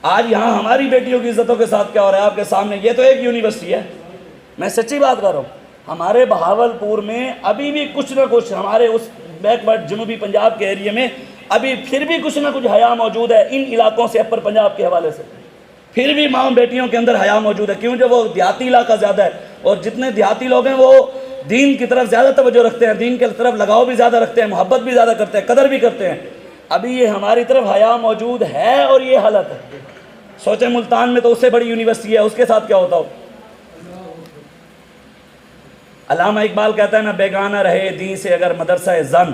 آج یہاں ہماری بیٹیوں کی عزتوں کے ساتھ کیا ہو رہا ہے آپ کے سامنے؟ یہ تو ایک یونیورسٹی ہے، میں سچی بات کر رہا ہوں، ہمارے بہاولپور میں ابھی بھی کچھ نہ کچھ، ہمارے اس بیک ورڈ جنوبی پنجاب کے ایریے میں ابھی پھر بھی کچھ نہ کچھ حیا موجود ہے ان علاقوں سے، اپر پنجاب کے حوالے سے پھر بھی ماں بیٹیوں کے اندر حیا موجود ہے۔ کیوں؟ جو وہ دیہاتی علاقہ زیادہ ہے، اور جتنے دیہاتی لوگ ہیں وہ دین کی طرف زیادہ توجہ رکھتے ہیں، دین کی طرف لگاؤ بھی زیادہ رکھتے ہیں، محبت بھی زیادہ کرتے ہیں، قدر بھی کرتے ہیں۔ ابھی یہ ہماری طرف حیا موجود ہے اور یہ حالت ہے۔ سوچیں ملتان میں تو اس سے بڑی یونیورسٹی ہے، اس کے ساتھ کیا ہوتا ہو۔ علامہ اقبال کہتا ہے نا، بیگانہ رہے دین سے اگر مدرسہ زن،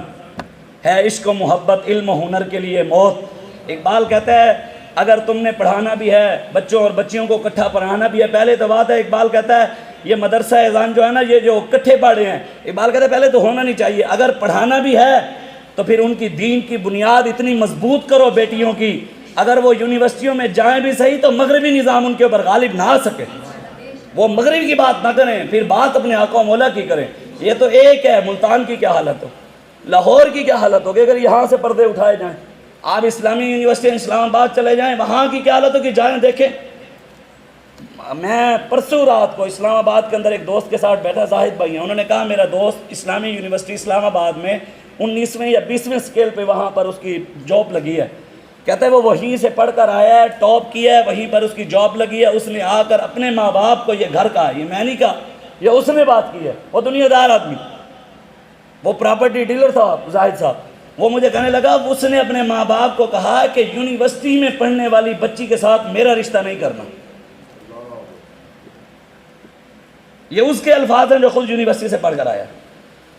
ہے عشق و محبت علم و ہنر کے لیے موت۔ اقبال کہتا ہے اگر تم نے پڑھانا بھی ہے بچوں اور بچیوں کو اکٹھا پڑھانا بھی ہے، پہلے تو بات ہے، اقبال کہتا ہے یہ مدرسہ اذان جو ہے نا، یہ جو اکٹھے پڑھ رہے ہیں، اقبال کہتا ہے پہلے تو ہونا نہیں چاہیے، اگر پڑھانا بھی ہے تو پھر ان کی دین کی بنیاد اتنی مضبوط کرو بیٹیوں کی، اگر وہ یونیورسٹیوں میں جائیں بھی صحیح تو مغربی نظام ان کے اوپر غالب نہ آ سکے، وہ مغرب کی بات نہ کریں، پھر بات اپنے آقا و مولا کی کریں۔ یہ تو ایک ہے، ملتان کی کیا حالت ہو، لاہور کی کیا حالت ہوگی اگر یہاں سے پردے اٹھائے جائیں۔ آپ اسلامی یونیورسٹی اسلام آباد چلے جائیں، وہاں کی کیا حالت ہوگی، جائیں دیکھیں۔ میں پرسوں رات کو اسلام آباد کے اندر ایک دوست کے ساتھ بیٹھا، زاہد بھائی ہیں، انہوں نے کہا میرا دوست اسلامی یونیورسٹی اسلام آباد میں 19ویں یا 20ویں سکیل پہ وہاں پر اس کی جاب لگی ہے، کہتے ہیں وہ وہیں سے پڑھ کر آیا ہے، ٹاپ کیا ہے، وہیں پر اس کی جاب لگی ہے، اس نے آ کر اپنے ماں باپ کو یہ گھر کہا، یہ میں نہیں کہا، یہ اس نے بات کی ہے، وہ دنیا دار آدمی، وہ پراپرٹی ڈیلر تھا زاہد صاحب، وہ مجھے کہنے لگا اس نے اپنے ماں باپ کو کہا کہ یونیورسٹی میں پڑھنے والی بچی کے ساتھ میرا رشتہ نہیں کرنا۔ یہ اس کے الفاظ ہیں جو خود یونیورسٹی سے پڑھ کر آیا۔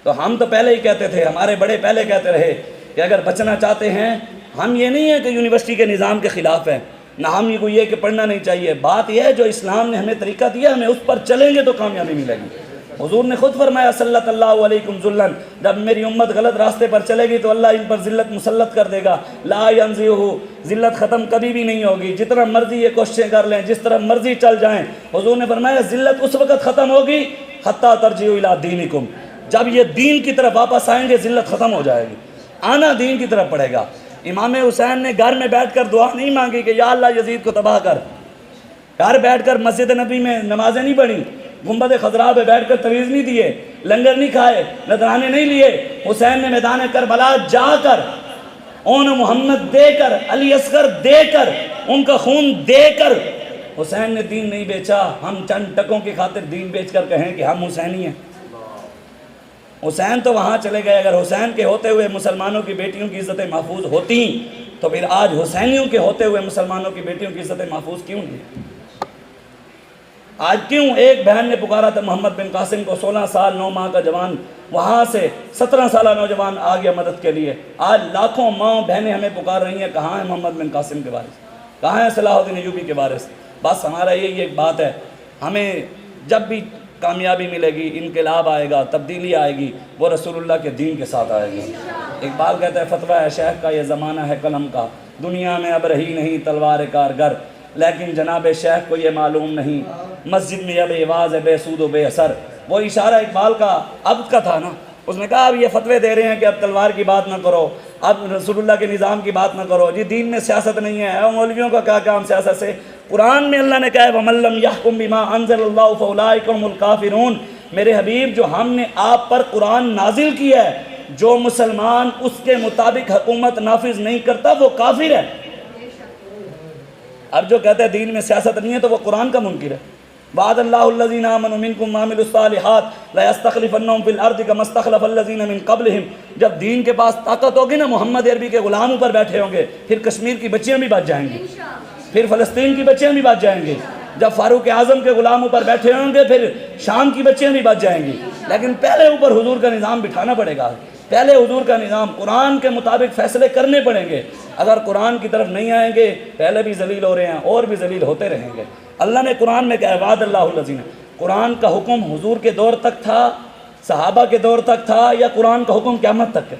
تو ہم تو پہلے ہی کہتے تھے، ہمارے بڑے پہلے کہتے رہے کہ اگر بچنا چاہتے ہیں، ہم یہ نہیں ہے کہ یونیورسٹی کے نظام کے خلاف ہیں، نہ ہم یہ کہ پڑھنا نہیں چاہیے، بات یہ ہے جو اسلام نے ہمیں طریقہ دیا ہمیں اس پر چلیں گے تو کامیابی ملے گی۔ حضور نے خود فرمایا صلی اللہ علیکم ذلن، جب میری امت غلط راستے پر چلے گی تو اللہ ان پر ذلت مسلط کر دے گا، لا ینزعہ، ذلت ختم کبھی بھی نہیں ہوگی، جتنا مرضی یہ کوششیں کر لیں، جس طرح مرضی چل جائیں، حضور نے فرمایا ذلت اس وقت ختم ہوگی حتی ترجعوا الی دینکم، جب یہ دین کی طرف واپس آئیں گے ذلت ختم ہو جائے گی، آنا دین کی طرف پڑے گا۔ امام حسین نے گھر میں بیٹھ کر دعا نہیں مانگی کہ یا اللہ یزید کو تباہ کر، گھر بیٹھ کر مسجد نبی میں نمازیں نہیں پڑھی، گنبد خضراء پہ بیٹھ کر تویز نہیں دیے، لنگر نہیں کھائے، نذرانے نہیں لیے، حسین نے میدان کربلا جا کر اون محمد دے کر، علی اصغر دے کر، ان کا خون دے کر حسین نے دین نہیں بیچا۔ ہم چند ٹکوں کی خاطر دین بیچ کر کہیں کہ ہم حسینی ہیں؟ حسین تو وہاں چلے گئے، اگر حسین کے ہوتے ہوئے مسلمانوں کی بیٹیوں کی عزتیں محفوظ ہوتی تو پھر آج حسینیوں کے ہوتے ہوئے مسلمانوں کی بیٹیوں کی عزتیں محفوظ کیوں نہیں؟ آج کیوں ایک بہن نے پکارا تھا محمد بن قاسم کو، 16 سال 9 ماہ کا جوان، وہاں سے 17 سالہ نوجوان آ گیا مدد کے لیے۔ آج لاکھوں ماں بہنیں ہمیں پکار رہی ہیں، کہاں ہے محمد بن قاسم کے وارث، کہاں ہے صلاح الدین ایوبی کے وارث؟ بس ہمارا یہی ایک بات ہے، ہمیں جب بھی کامیابی ملے گی، انقلاب آئے گا، تبدیلی آئے گی، وہ رسول اللہ کے دین کے ساتھ آئے گی۔ اقبال کہتا ہے فتویٰ ہے شیخ کا یہ زمانہ ہے قلم کا، دنیا میں اب رہی نہیں تلوار کارگر، لیکن جناب شیخ کو یہ معلوم نہیں مسجد میں اب عواز ہے بے سود و بے اثر۔ وہ اشارہ اقبال کا عبد کا تھا نا، اس نے کہا اب یہ فتوے دے رہے ہیں کہ اب تلوار کی بات نہ کرو، اب رسول اللہ کے نظام کی بات نہ کرو، جی دین میں سیاست نہیں ہے، اے مولویوں کا کیا کام سیاست سے؟ قرآن میں اللہ نے کہا ہے وَمَن لَّمْ يَحْكُم بِمَا أَنزَلَ اللَّهُ فَأُولَٰئِكَ هُمُ الْكَافِرُونَ۔ میرے حبیب جو ہم نے آپ پر قرآن نازل کیا ہے، جو مسلمان اس کے مطابق حکومت نافذ نہیں کرتا وہ کافر ہے۔ اب جو کہتا ہے دین میں سیاست نہیں ہے تو وہ قرآن کا منکر ہے۔ وعد اللہ الذین آمنوا منکم وعملوا الصالحات لیستخلفنہم فی الارض کما استخلف الذین من قبلہم۔ جب دین کے پاس طاقت ہوگی نا، محمد عربی کے غلام اوپر بیٹھے ہوں گے، پھر کشمیر کی بچیاں بھی بچ جائیں گی، پھر فلسطین کی بچیاں بھی بچ جائیں گی۔ جب فاروق اعظم کے غلام اوپر بیٹھے ہوں گے پھر شام کی بچیاں بھی بچ جائیں گی، لیکن پہلے اوپر حضور کا نظام بٹھانا پڑے گا، پہلے حضور کا نظام قرآن کے مطابق فیصلے کرنے پڑیں گے۔ اگر قرآن کی طرف نہیں آئیں گے، پہلے بھی ذلیل ہو رہے ہیں اور بھی ذلیل ہوتے رہیں گے۔ اللہ نے قرآن میں کہا وعد اللہ الذین، قرآن کا حکم حضور کے دور تک تھا، صحابہ کے دور تک تھا، یا قرآن کا حکم قیامت تک ہے؟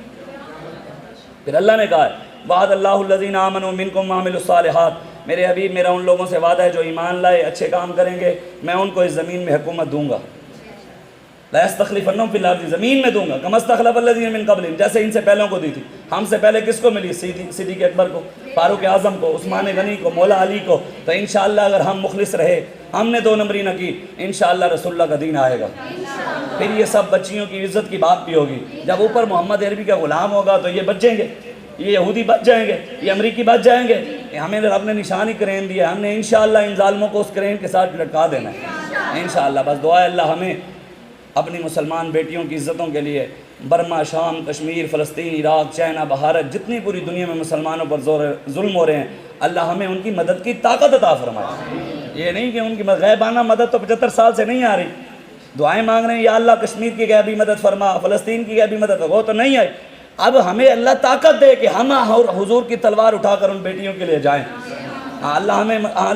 پھر اللہ نے کہا ہے وعد اللہ الذین آمنوا منکم وعملوا الصالحات، میرے حبیب میرا ان لوگوں سے وعدہ ہے جو ایمان لائے، اچھے کام کریں گے، میں ان کو اس زمین میں حکومت دوں گا۔ لا یستخلفنہم فی الارض، زمین میں دوں گا، کما استخلف الذین من قبلہم، جیسے ان سے پہلوں کو دی تھی۔ ہم سے پہلے کس کو ملی؟ صدیق اکبر کو، فاروق اعظم کو، عثمان غنی کو، مولا علی کو۔ تو انشاءاللہ اگر ہم مخلص رہے، ہم نے 2 نمبری نہ کی، انشاءاللہ رسول اللہ کا دین آئے گا۔ پھر یہ سب بچیوں کی عزت کی بات بھی ہوگی۔ جب اوپر محمد عربی کا غلام ہوگا تو یہ بچ جائیں گے، یہ یہودی بچ جائیں گے، یہ امریکی بچ جائیں گے۔ ہمیں رب نے نشانی کرین دیا، ہم نے انشاءاللہ ان ظالموں کو اس کرین کے ساتھ لٹکا دینا ہے انشاءاللہ۔ بس دعا ہے اللہ ہمیں اپنی مسلمان بیٹیوں کی عزتوں کے لیے، برما، شام، کشمیر، فلسطین، عراق، چائنا، بھارت، جتنی پوری دنیا میں مسلمانوں پر ظلم ہو رہے ہیں، اللہ ہمیں ان کی مدد کی طاقت عطا فرمائے۔ یہ نہیں کہ ان کی غیبانہ مدد تو 75 سال سے نہیں آ رہی، دعائیں مانگ رہے ہیں یا اللہ کشمیر کی غیبی مدد فرما، فلسطین کی غیبی مدد، وہ تو نہیں آئی۔ اب ہمیں اللہ طاقت دے کہ ہم حضور کی تلوار اٹھا کر ان بیٹیوں کے لیے جائیں۔ اللہ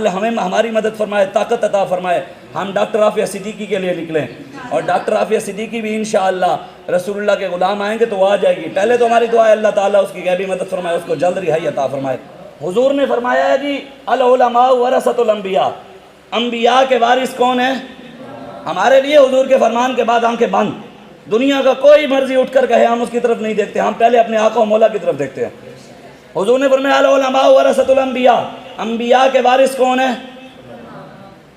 ہمیں ہماری مدد فرمائے، طاقت عطا فرمائے۔ ہم ڈاکٹر عافیہ صدیقی کے لیے نکلیں، اور ڈاکٹر عافیہ صدیقی بھی انشاءاللہ رسول اللہ کے غلام آئیں گے تو وہ آ جائے گی۔ پہلے تو ہماری دعا ہے اللہ تعالیٰ اس کی غیبی مدد فرمائے، اس کو جلد رہائی عطا فرمائے۔ حضور نے فرمایا ہے جی العلماء ورثۃ الانبیاء، انبیاء کے وارث کون ہیں؟ ہمارے لیے حضور کے فرمان کے بعد آنکھیں بند، دنیا کا کوئی مرضی اٹھ کر کہے ہم اس کی طرف نہیں دیکھتے، ہم پہلے اپنے آقا و مولا کی طرف دیکھتے ہیں۔ حضور نے فرمایا العلماء ورثۃ الانبیاء، انبیاء کے وارث کون ہیں؟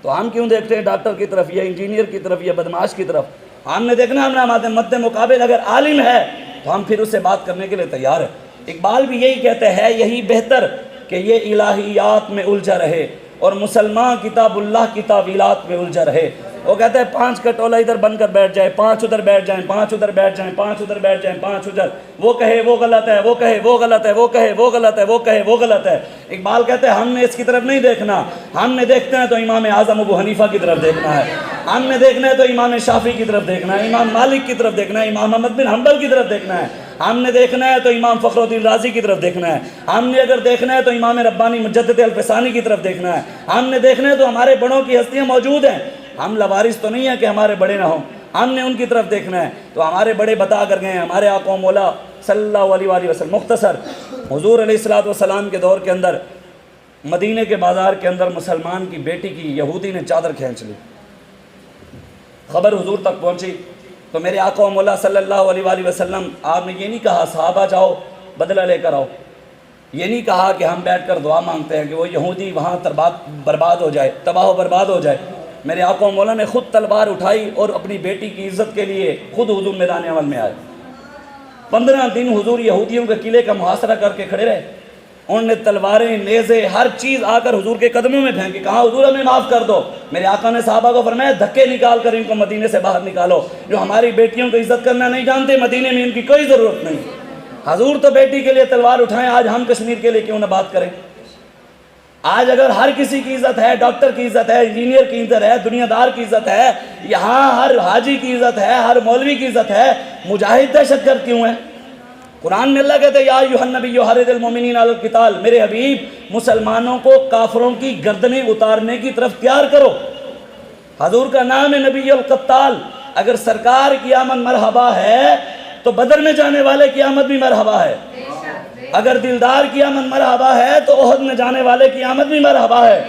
تو ہم کیوں دیکھتے ہیں ڈاکٹر کی طرف یا انجینئر کی طرف یا بدماش کی طرف؟ ہم نے دیکھنا ہمارے مد مقابل اگر عالم ہے تو ہم پھر اس سے بات کرنے کے لیے تیار ہیں۔ اقبال بھی یہی کہتے ہیں، یہی بہتر کہ یہ الہیات میں الجھا رہے اور مسلمان کتاب اللہ کی تعویلات میں الجھا رہے۔ وہ کہتا ہے 5 کا ٹولہ ادھر بن کر بیٹھ جائے، 5 ادھر بیٹھ جائیں، 5 ادھر بیٹھ جائیں، 5 ادھر بیٹھ جائیں، 5 ادھر، وہ کہے وہ غلط ہے، وہ کہے وہ غلط ہے، وہ کہے وہ غلط ہے، وہ کہے وہ غلط ہے۔ اقبال کہتے ہیں ہم نے اس کی طرف نہیں دیکھنا، ہم نے دیکھتے ہیں تو امام اعظم ابو حنیفہ کی طرف دیکھنا ہے، ہم نے دیکھنا ہے تو امام شافعی کی طرف دیکھنا ہے، امام مالک کی طرف دیکھنا ہے، امام احمد بن حنبل کی طرف دیکھنا ہے، ہم نے دیکھنا ہے تو امام فخر الدین رازی کی طرف دیکھنا ہے، ہم نے اگر دیکھنا ہے تو امام ربانی مجدد الفسانی کی طرف دیکھنا ہے، ہم نے دیکھنا ہے تو ہمارے بڑوں کی ہستیاں موجود ہیں، ہم لوارث تو نہیں ہیں کہ ہمارے بڑے نہ ہوں، ہم نے ان کی طرف دیکھنا ہے۔ تو ہمارے بڑے بتا کر گئے ہیں، ہمارے آقا و مولا صلی اللہ علیہ وآلہ وسلم۔ مختصر، حضور علیہ الصلوۃ کے دور کے اندر مدینے کے بازار کے اندر مسلمان کی بیٹی کی یہودی نے چادر کھینچ لی، خبر حضور تک پہنچی تو میرے آقا و مولا صلی اللہ علیہ وآلہ وسلم، آپ نے یہ نہیں کہا صحابہ جاؤ بدلہ لے کر آؤ، یہ نہیں کہا کہ ہم بیٹھ کر دعا مانگتے ہیں کہ وہ یہودی وہاں برباد ہو جائے، تباہ و برباد ہو جائے۔ میرے آقا و مولا نے خود تلوار اٹھائی اور اپنی بیٹی کی عزت کے لیے خود حضور میدان عمل میں آئے۔ 15 دن حضور یہودیوں کے قلعے کا محاصرہ کر کے کھڑے رہے، انہوں نے تلواریں، نیزے، ہر چیز آ کر حضور کے قدموں میں پھینکی، کہا حضور ہمیں معاف کر دو۔ میرے آقا نے صحابہ کو فرمایا دھکے نکال کر ان کو مدینے سے باہر نکالو، جو ہماری بیٹیوں کو عزت کرنا نہیں جانتے، مدینے میں ان کی کوئی ضرورت نہیں۔ حضور تو بیٹی کے لیے تلوار اٹھائیں، آج ہم کشمیر کے لیے کیوں نہ بات کریں؟ آج اگر ہر کسی کی عزت ہے، ڈاکٹر کی عزت ہے، انجینئر کی عزت ہے، دنیا دار کی عزت ہے، یہاں ہر حاجی کی عزت ہے، ہر مولوی کی عزت ہے، مجاہد دہشت گرد کیوں ہے؟ قرآن میں اللہ کہتے ہیں یا ایھا النبی حرض المؤمنین علی القتال، میرے حبیب مسلمانوں کو کافروں کی گردنیں اتارنے کی طرف تیار کرو۔ حضور کا نام ہے نبی القتال۔ اگر سرکار کی آمد مرحبا ہے تو بدر میں جانے والے کی آمد بھی مرحبا ہے، اگر دلدار کی آمد مرحبا ہے تو احد میں جانے والے کی آمد بھی مرحبا ہے،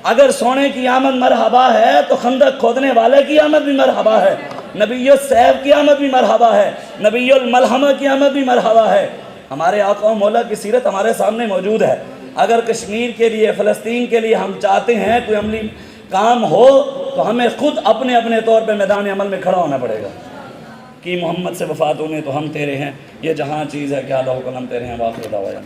اگر سونے کی آمد مرحبا ہے تو خندق کھودنے والے کی آمد بھی مرحبا ہے، نبی السیف کی آمد بھی مرحبا ہے، نبی الملحمہ کی آمد بھی مرحبا ہے۔ ہمارے آقا و مولا کی سیرت ہمارے سامنے موجود ہے۔ اگر کشمیر کے لیے، فلسطین کے لیے ہم چاہتے ہیں کوئی عملی کام ہو تو ہمیں خود اپنے اپنے طور پہ میدان عمل میں کھڑا ہونا پڑے گا کہ محمد سے وفات ہونے تو ہم تیرے ہیں، یہ جہاں چیز ہے کہ اعلیٰ قلم تیرے ہیں، واخر دعوانا۔